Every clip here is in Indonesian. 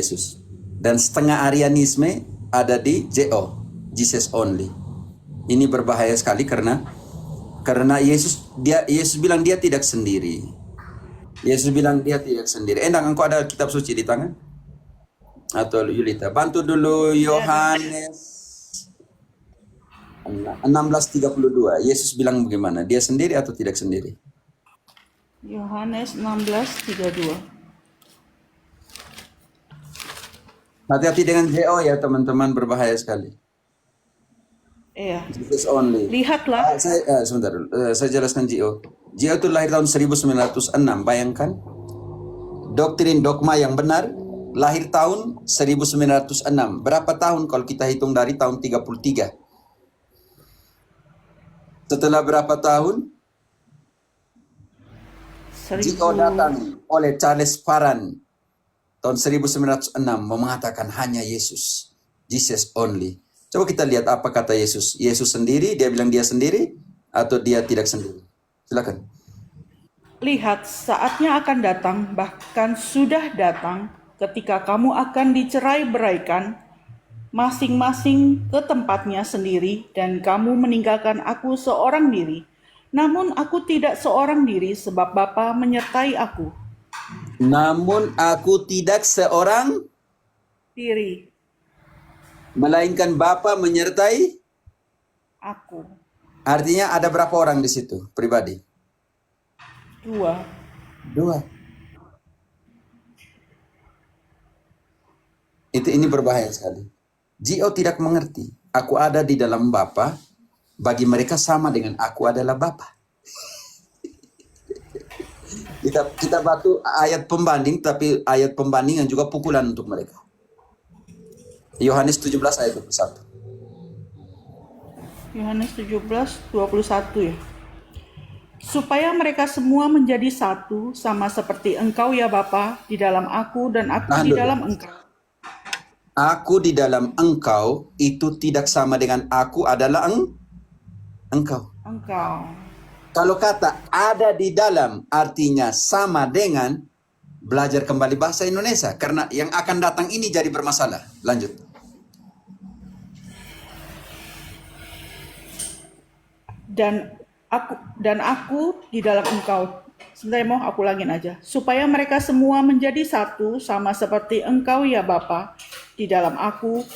Yesus. Dan setengah Arianisme ada di JO, Jesus only. Ini berbahaya sekali karena Yesus bilang dia tidak sendiri. Yesus bilang dia tidak sendiri. Endang, engkau ada kitab suci di tangan? Atau Yulita? Bantu dulu Yohanes 16:32. Yesus bilang bagaimana? Dia sendiri atau tidak sendiri? Yohanes 16:32. Hati-hati dengan JO ya teman-teman, berbahaya sekali. Iya. Jesus only. Lihatlah. Sebentar, saya jelaskan JO. JO itu lahir tahun 1906. Bayangkan, doktrin dogma yang benar lahir tahun 1906. Berapa tahun kalau kita hitung dari tahun 33? Setelah berapa tahun? JO datang oleh Charles Parham tahun 1906 mengatakan hanya Yesus, Jesus only. Coba kita lihat apa kata Yesus. Yesus sendiri, dia bilang dia sendiri atau dia tidak sendiri? Silakan. Lihat, saatnya akan datang, bahkan sudah datang, ketika kamu akan dicerai-beraikan masing-masing ke tempatnya sendiri, dan kamu meninggalkan aku seorang diri. Namun aku tidak seorang diri, sebab Bapa menyertai aku. Namun aku tidak seorang Diri melainkan Bapa menyertai aku. Artinya ada berapa orang di situ pribadi? Dua. Ini berbahaya sekali. Jio tidak mengerti. Aku ada di dalam Bapa. Bagi mereka sama dengan aku adalah Bapa. Kita batu ayat pembanding, tapi ayat pembanding yang juga pukulan untuk mereka. Yohanes 17 ayat 21. Yohanes 17:21 ya. Supaya mereka semua menjadi satu, sama seperti Engkau ya Bapa, di dalam aku dan aku di dalam Engkau. Aku di dalam Engkau itu tidak sama dengan aku adalah Engkau. Kalau kata ada di dalam artinya sama dengan, belajar kembali bahasa Indonesia. Karena yang akan datang ini jadi bermasalah. Lanjut. Dan aku di dalam Engkau. Sebentar mau aku ulangin aja. Supaya mereka semua menjadi satu, sama seperti Engkau ya Bapa, di dalam aku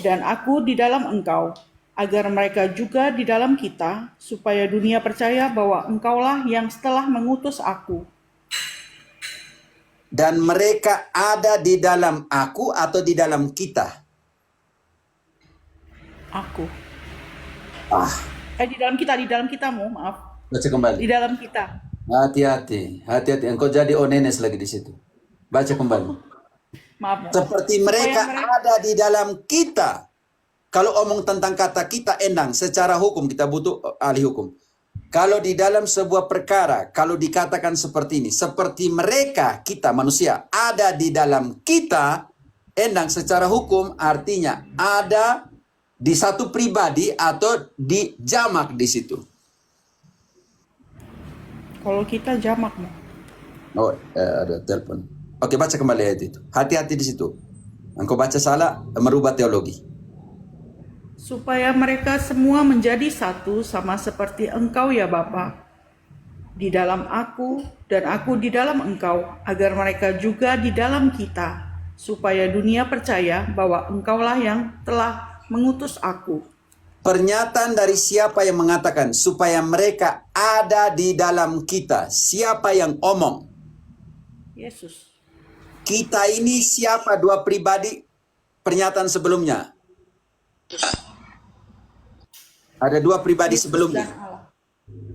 dan aku di dalam Engkau, agar mereka juga di dalam kita, supaya dunia percaya bahwa Engkaulah yang telah mengutus aku. Dan mereka ada di dalam aku atau di dalam kita? Aku. Di dalam kita, maaf. Baca kembali. Di dalam kita. Hati-hati. Engkau jadi onenes lagi di situ. Baca kembali. Maaf. Seperti mereka ada di dalam kita. Kalau omong tentang kata kita, Endang, secara hukum kita butuh ahli hukum. Kalau di dalam sebuah perkara, kalau dikatakan seperti ini, seperti mereka, kita manusia, ada di dalam kita, Endang, secara hukum artinya ada di satu pribadi atau di jamak di situ. Kalau kita jamak, Ada telepon. Oke, baca kembali ayat itu. Hati-hati di situ. Engkau baca salah, merubah teologi. supaya mereka semua menjadi satu, sama seperti Engkau ya Bapa, di dalam aku dan aku di dalam Engkau, agar mereka juga di dalam kita, supaya dunia percaya bahwa Engkaulah yang telah mengutus aku. Pernyataan dari siapa yang mengatakan supaya mereka ada di dalam kita? Siapa yang omong? Yesus. Kita ini siapa? Dua pribadi. Pernyataan sebelumnya. Ada dua pribadi sebelumnya.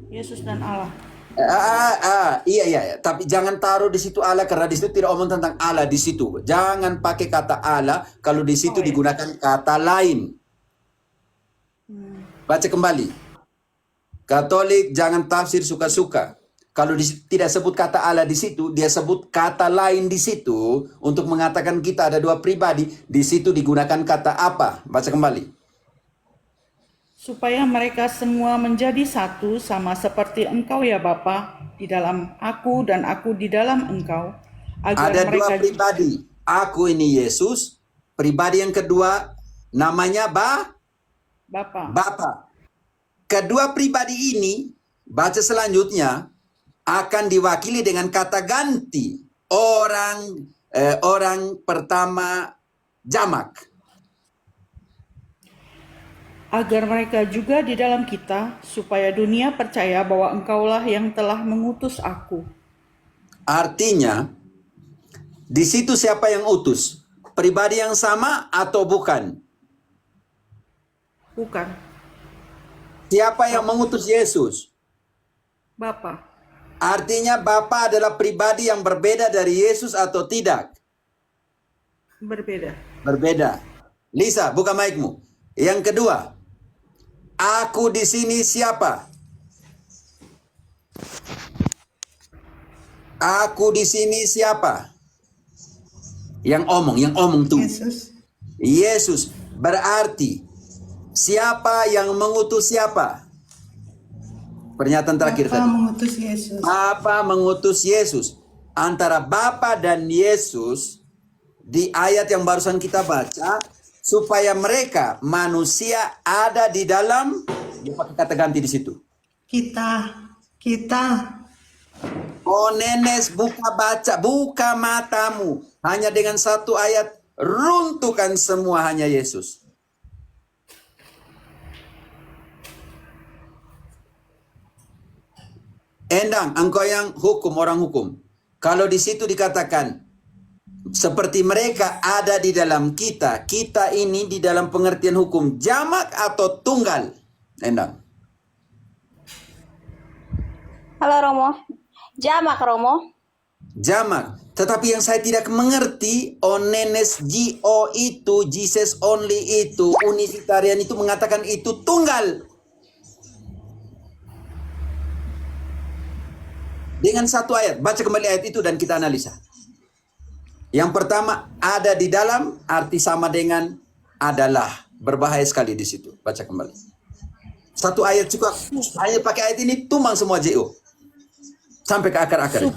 Yesus dan Allah. Iya. Tapi jangan taruh di situ Allah, karena di situ tidak omong tentang Allah di situ. Jangan pakai kata Allah kalau di situ digunakan kata lain. Baca kembali. Katolik jangan tafsir suka-suka. Kalau tidak sebut kata Allah di situ, dia sebut kata lain di situ untuk mengatakan kita ada dua pribadi. Di situ digunakan kata apa? Baca kembali. Supaya mereka semua menjadi satu, sama seperti Engkau ya Bapa, di dalam aku dan aku di dalam Engkau, agar ada mereka dua pribadi. Aku ini Yesus. Pribadi yang kedua namanya Bapa. Bapa. Kedua pribadi ini, baca selanjutnya, akan diwakili dengan kata ganti. Orang pertama jamak. Agar mereka juga di dalam kita, supaya dunia percaya bahwa Engkaulah yang telah mengutus aku. Artinya, di situ siapa yang utus? Pribadi yang sama atau bukan? Bukan. Siapa yang mengutus Yesus? Bapa. Artinya Bapa adalah pribadi yang berbeda dari Yesus atau tidak? Berbeda. Berbeda. Lisa, buka mic-mu. Yang kedua, aku di sini siapa? Aku di sini siapa? Yang omong tuh. Yesus. Yesus. Berarti siapa yang mengutus siapa? Pernyataan terakhir Bapa tadi. mengutus Yesus. Bapa mengutus Yesus. Antara Bapa dan Yesus di ayat yang barusan kita baca, supaya mereka manusia ada di dalam, dia pakai kata ganti di situ. Kita. Oh nenes, buka matamu. Hanya dengan satu ayat, runtuhkan semua hanya Yesus. Endang, engkau yang hukum, orang hukum. Kalau di situ dikatakan, seperti mereka ada di dalam kita, kita ini di dalam pengertian hukum, jamak atau tunggal? Endang. Halo Romo, jamak Romo. Jamak. Tetapi yang saya tidak mengerti, onenes G.O. itu, Jesus only itu, unisitarian itu mengatakan itu tunggal. Dengan satu ayat, baca kembali ayat itu dan kita analisa. Yang pertama, ada di dalam, arti sama dengan adalah. Berbahaya sekali di situ. Baca kembali. Satu ayat cukup. Hanya pakai ayat ini, tumbang semua G.O. Sampai ke akar-akar.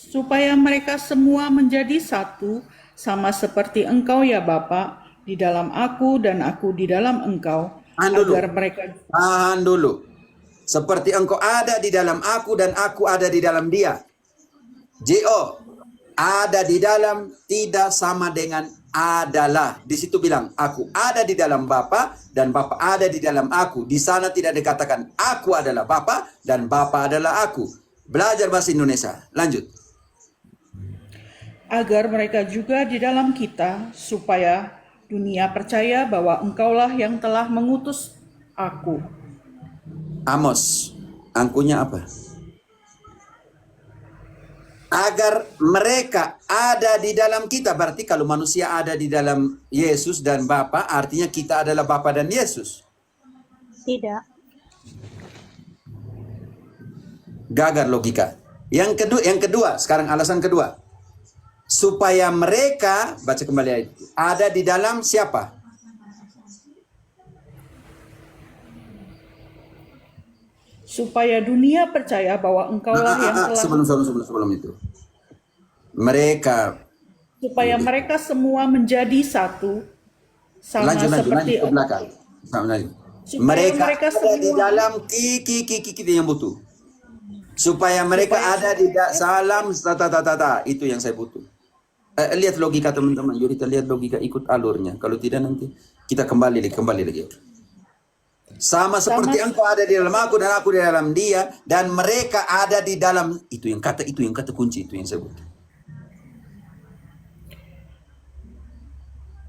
Supaya mereka semua menjadi satu, sama seperti Engkau ya Bapa, di dalam aku dan aku di dalam Engkau, Tahan dulu. agar mereka... Tahan dulu. Seperti engkau ada di dalam aku dan aku ada di dalam dia. J.O. Ada di dalam tidak sama dengan adalah. Di situ bilang aku ada di dalam Bapa dan Bapa ada di dalam aku. Di sana tidak dikatakan aku adalah Bapa dan Bapa adalah aku. Belajar bahasa Indonesia. Lanjut. Agar mereka juga di dalam kita, supaya dunia percaya bahwa Engkaulah yang telah mengutus aku. Amos, angkunya apa? Agar mereka ada di dalam kita. Berarti kalau manusia ada di dalam Yesus dan Bapa, artinya kita adalah Bapa dan Yesus. Tidak. Gagal logika. Yang kedua, sekarang alasan kedua. Supaya mereka, baca kembali ayat itu, ada di dalam siapa? Supaya dunia percaya bahwa Engkaulah yang telah... Sebelum itu. Mereka. Supaya mereka semua menjadi satu, sama seperti ke belakang. Supaya Mereka mereka ada semua- di dalam kita yang butuh. Supaya mereka ada di salam itu yang saya butuh. Lihat logika teman-teman, yuk kita lihat logika, ikut alurnya. Kalau tidak nanti kita kembali lagi. Sama seperti engkau ada di dalam aku dan aku di dalam dia dan mereka ada di dalam itu yang kata kunci itu yang saya butuh.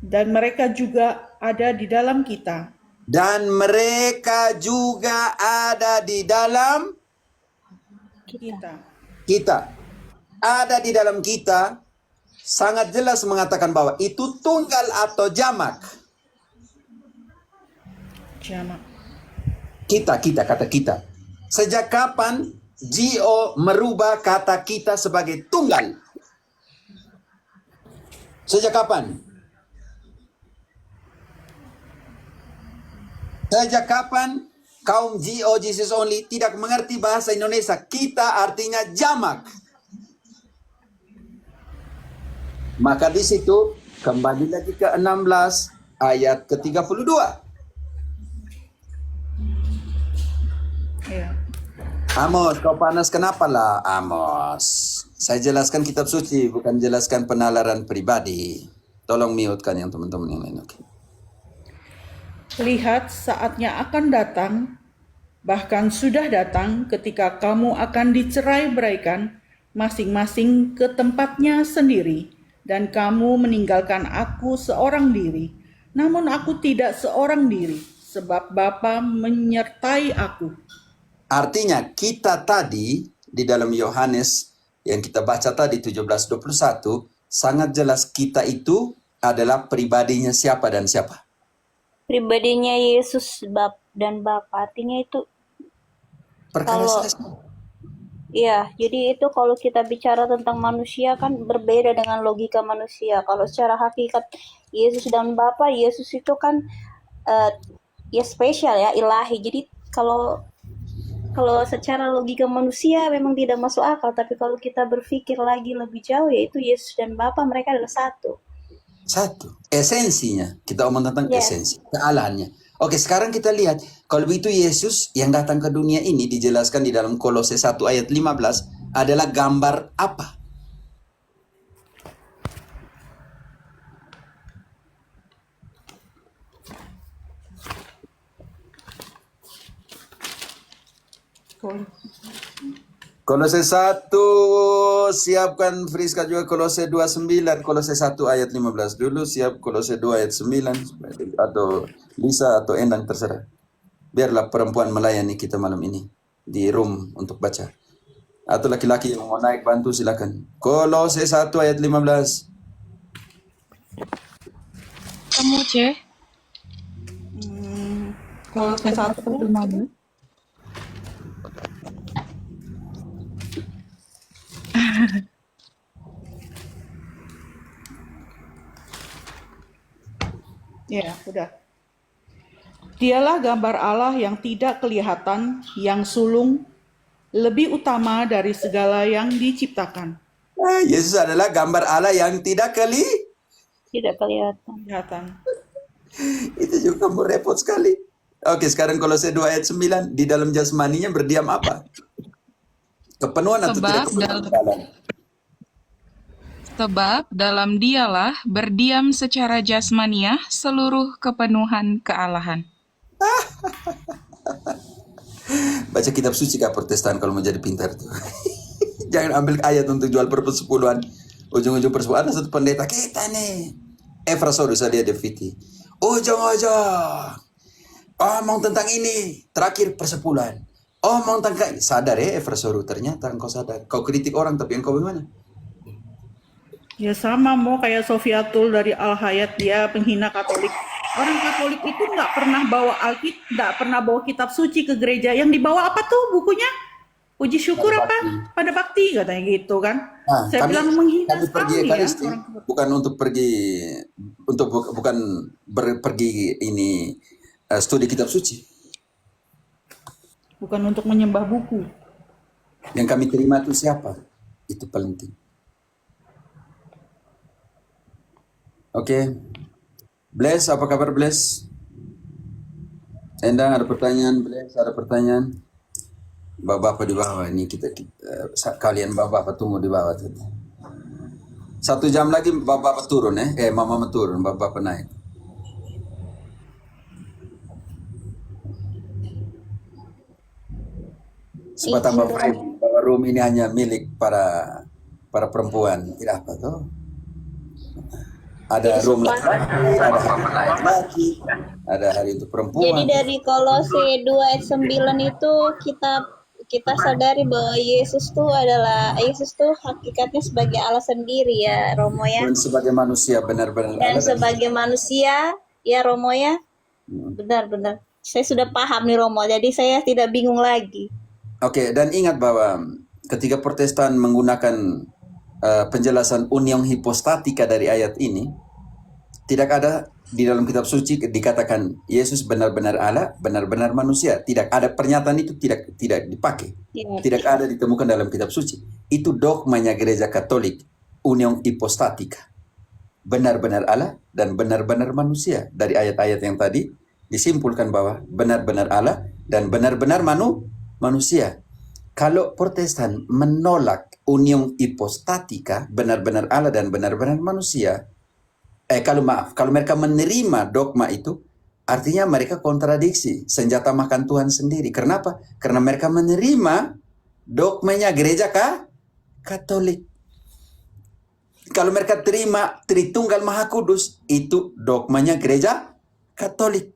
dan mereka juga ada di dalam kita. Dan mereka juga ada di dalam kita. Ada di dalam kita sangat jelas mengatakan bahwa itu tunggal atau jamak. Jamak. Kita, kata kita. Sejak kapan G.O. merubah kata kita sebagai tunggal? Sejak kapan? Sejak kapan kaum G.O. Jesus only tidak mengerti bahasa Indonesia? Kita artinya jamak. Maka di situ kembali lagi ke 16 ayat ke-32. Ya. Amos, kau panas kenapa lah, Amos? Saya jelaskan kitab suci, bukan jelaskan penalaran pribadi. Tolong mute-kan yang teman-teman yang lain. Oke. Lihat, saatnya akan datang, bahkan sudah datang ketika kamu akan dicerai-beraikan masing-masing ke tempatnya sendiri, dan kamu meninggalkan aku seorang diri. Namun aku tidak seorang diri, sebab Bapa menyertai aku. Artinya kita tadi di dalam Yohanes yang kita baca tadi 17:21 sangat jelas kita itu adalah pribadinya siapa dan siapa. Pribadinya Yesus dan Bapa. Artinya itu, Perkara kalau selesai. iya, jadi itu kalau kita bicara tentang manusia kan berbeda dengan logika manusia. Kalau secara hakikat Yesus dan Bapa, Yesus itu kan ya spesial ya, ilahi. Jadi kalau secara logika manusia memang tidak masuk akal, tapi kalau kita berpikir lagi lebih jauh, yaitu Yesus dan Bapa, mereka adalah satu. Satu. Esensinya. Kita omong tentang Yes. esensi. Kealahannya. Oke, sekarang kita lihat. Kalau begitu Yesus yang datang ke dunia ini dijelaskan di dalam Kolose 1 ayat 15 adalah gambar apa? Kolose 1, siapkan Friska juga Kolose 29, Kolose 1 ayat 15 dulu, siap Kolose 2 ayat 9, atau Lisa atau Endang terserah. Biarlah perempuan melayani kita malam ini di room untuk baca. Atau laki-laki yang mau naik bantu silakan. Kolose 1 ayat 15. Kamu C. Kalau saya satu ya, udah. Dialah gambar Allah yang tidak kelihatan, yang sulung, lebih utama dari segala yang diciptakan. Yesus adalah gambar Allah yang tidak Tidak kelihatan. Kelihatan. Itu juga kamu repot sekali. Oke, sekarang Kolose 2 ayat 9. Di dalam jasmaninya berdiam apa? Kepenuhan atau tidak kepenuhan? Sebab dalam dialah berdiam secara jasmaniah seluruh kepenuhan kealahan. Baca kitab suci Kak Protestan kalau mau jadi pintar tuh. Jangan ambil ayat untuk jual persepuluhan. Ujung-ujung persepuluhan ada satu pendeta kita nih. Efrasorus dia Deviti. Ujung-ujung omong tentang ini. Terakhir persepuluhan. Omong tentang sadar ya Efrasorus, ternyata engkau sadar. Kau kritik orang tapi engkau bagaimana? Ya sama, mau kayak Sofiatul dari Al Hayat, dia penghina Katolik. Orang Katolik itu nggak pernah bawa Alkitab, nggak pernah bawa kitab suci ke gereja. Yang dibawa apa tuh bukunya? Puji syukur Pada apa? bakti. Pada bakti katanya gitu kan. Nah, Saya bilang menghina kami pergi sekali ya Ekaristi orang Katolik. bukan untuk pergi bukan pergi ini studi kitab suci. Bukan untuk menyembah buku. Yang kami terima itu siapa? Itu penting. Oke. Bless, apa kabar Bless? Endang ada pertanyaan, Bless ada pertanyaan. Bapak-bapak di bawah ini kalian bapak-bapak tunggu di bawah tuh. 1 jam lagi bapak-bapak turun mama turun, bapak-bapak naik. Supaya tambah friend, bahwa room ini hanya milik para perempuan. Tidak apa tuh. Ada room laki-laki, ada hari laki-laki, ada hari untuk perempuan. Jadi dari Kolose 2 ayat 9 itu kita sadari bahwa Yesus tuh hakikatnya sebagai Allah sendiri ya, Romo ya. Dan sebagai manusia benar-benar Dan Allah sebagai manusia ya, Romo ya. Benar-benar. Saya sudah paham nih, Romo. Jadi saya tidak bingung lagi. Oke, dan ingat bahwa ketika Protestan menggunakan penjelasan union hipostatika dari ayat ini, tidak ada di dalam kitab suci dikatakan Yesus benar-benar Allah, benar-benar manusia. Tidak ada, pernyataan itu tidak dipakai. Ya. Tidak ada ditemukan dalam kitab suci. Itu dogmanya gereja Katolik, union hipostatika. benar-benar Allah dan benar-benar manusia. Dari ayat-ayat yang tadi disimpulkan bahwa benar-benar Allah dan benar-benar manusia. Kalau Protestan menolak union hipostatika, benar-benar Allah dan benar-benar manusia, kalau mereka menerima dogma itu, artinya mereka kontradiksi, senjata makan Tuhan sendiri. Kenapa? Karena mereka menerima dogmanya gereja Katolik. Kalau mereka terima Tritunggal Maha Kudus, itu dogmanya gereja Katolik.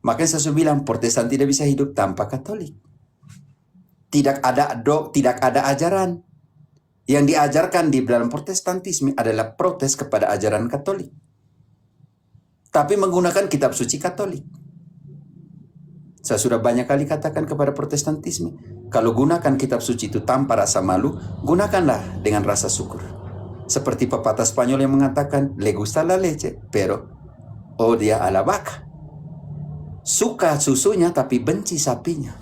Makanya saya bilang Protestan tidak bisa hidup tanpa Katolik. Tidak ada ajaran yang diajarkan di dalam Protestantisme adalah protes kepada ajaran Katolik. Tapi menggunakan kitab suci Katolik. Saya sudah banyak kali katakan kepada Protestantisme, kalau gunakan kitab suci itu tanpa rasa malu, gunakanlah dengan rasa syukur. Seperti pepatah Spanyol yang mengatakan, le gusta la leche, pero odia a la vaca. Suka susunya tapi benci sapinya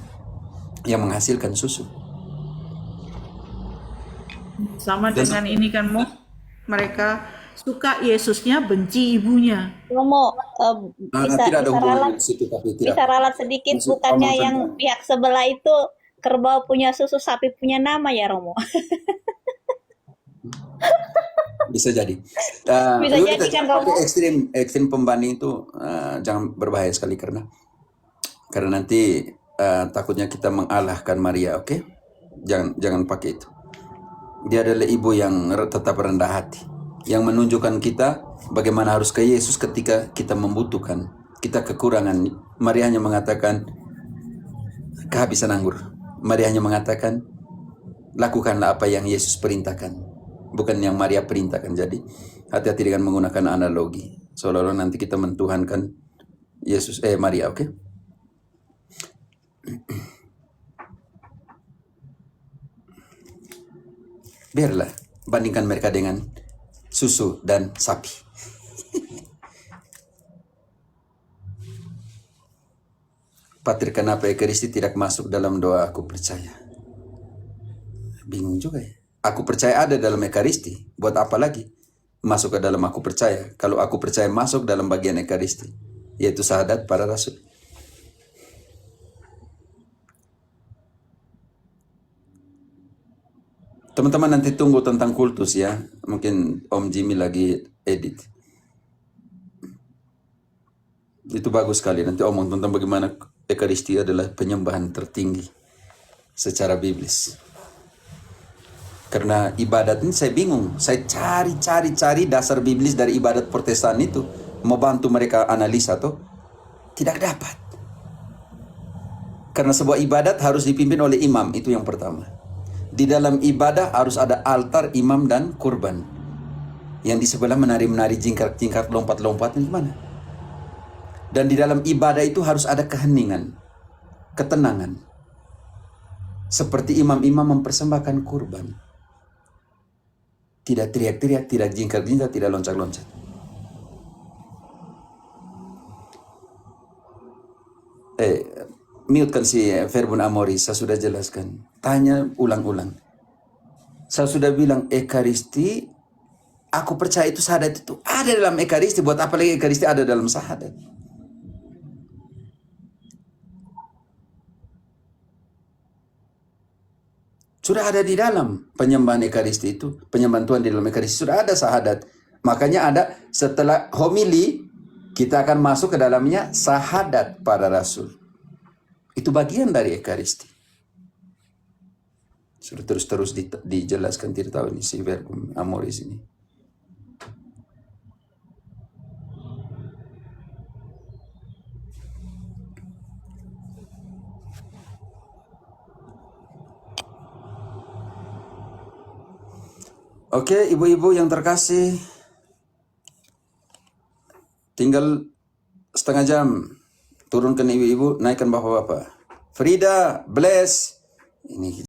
yang menghasilkan susu. Sama dengan ini kan, Mo. Mereka suka Yesusnya, benci ibunya. Romo, Tidak ada hubungan ralat, di situ, tapi tidak. bisa ralat sedikit, Maksud bukannya ngomong yang tentang- pihak sebelah itu kerbau punya susu, sapi punya nama ya, Romo? Bisa jadi. Bisa Yuk, jadi kita kan, jangan pakai Romo? ekstrim pembanding itu jangan berbahaya sekali karena nanti takutnya kita mengalahkan Maria, oke? Jangan pakai itu. Dia adalah ibu yang tetap rendah hati, yang menunjukkan kita bagaimana harus ke Yesus ketika kita membutuhkan, kita kekurangan. Maria hanya mengatakan kehabisan anggur. Maria hanya mengatakan lakukanlah apa yang Yesus perintahkan, bukan yang Maria perintahkan. Jadi hati-hati dengan menggunakan analogi seolah-olah nanti kita mentuhankan Yesus Maria, oke? Biarlah bandingkan mereka dengan susu dan sapi. Patri, kenapa Ekaristi tidak masuk dalam doa aku percaya? Bingung juga ya. Aku percaya ada dalam Ekaristi. Buat apa lagi masuk ke dalam aku percaya? Kalau aku percaya masuk dalam bagian Ekaristi, yaitu syahadat para rasul. Teman-teman nanti tunggu tentang kultus ya. Mungkin Om Jimmy lagi edit. Itu bagus sekali. Nanti omong tentang bagaimana Ekaristi adalah penyembahan tertinggi secara biblis. Karena ibadat ini saya bingung. Saya cari dasar biblis dari ibadat Protestan itu. Mau bantu mereka analisa tuh. Tidak dapat. Karena sebuah ibadat harus dipimpin oleh imam. Itu yang pertama. Di dalam ibadah harus ada altar, imam, dan kurban. Yang di sebelah menari-menari, jingkar-jingkar, lompat-lompat, gimana? Dan di dalam ibadah itu harus ada keheningan, ketenangan. Seperti imam-imam mempersembahkan kurban. Tidak teriak-teriak, tidak jingkar-jingkar, tidak loncat-loncat. Mute kan si Verbum Amoris, saya sudah jelaskan. Tanya ulang-ulang. Saya sudah bilang Ekaristi, aku percaya itu syahadat itu ada dalam Ekaristi. Buat apa lagi Ekaristi ada dalam syahadat? Sudah ada di dalam penyembahan Ekaristi itu. Penyembahan Tuhan di dalam Ekaristi sudah ada syahadat. Makanya ada setelah homili, kita akan masuk ke dalamnya syahadat para rasul. Itu bagian dari Ekaristi. Sudah terus dijelaskan, tidak tahu ini si Verbum Amoris ini. Oke, ibu-ibu yang terkasih, tinggal setengah jam. Turunkan ibu-ibu, naikkan bapak-bapak. Frida, Bless, ini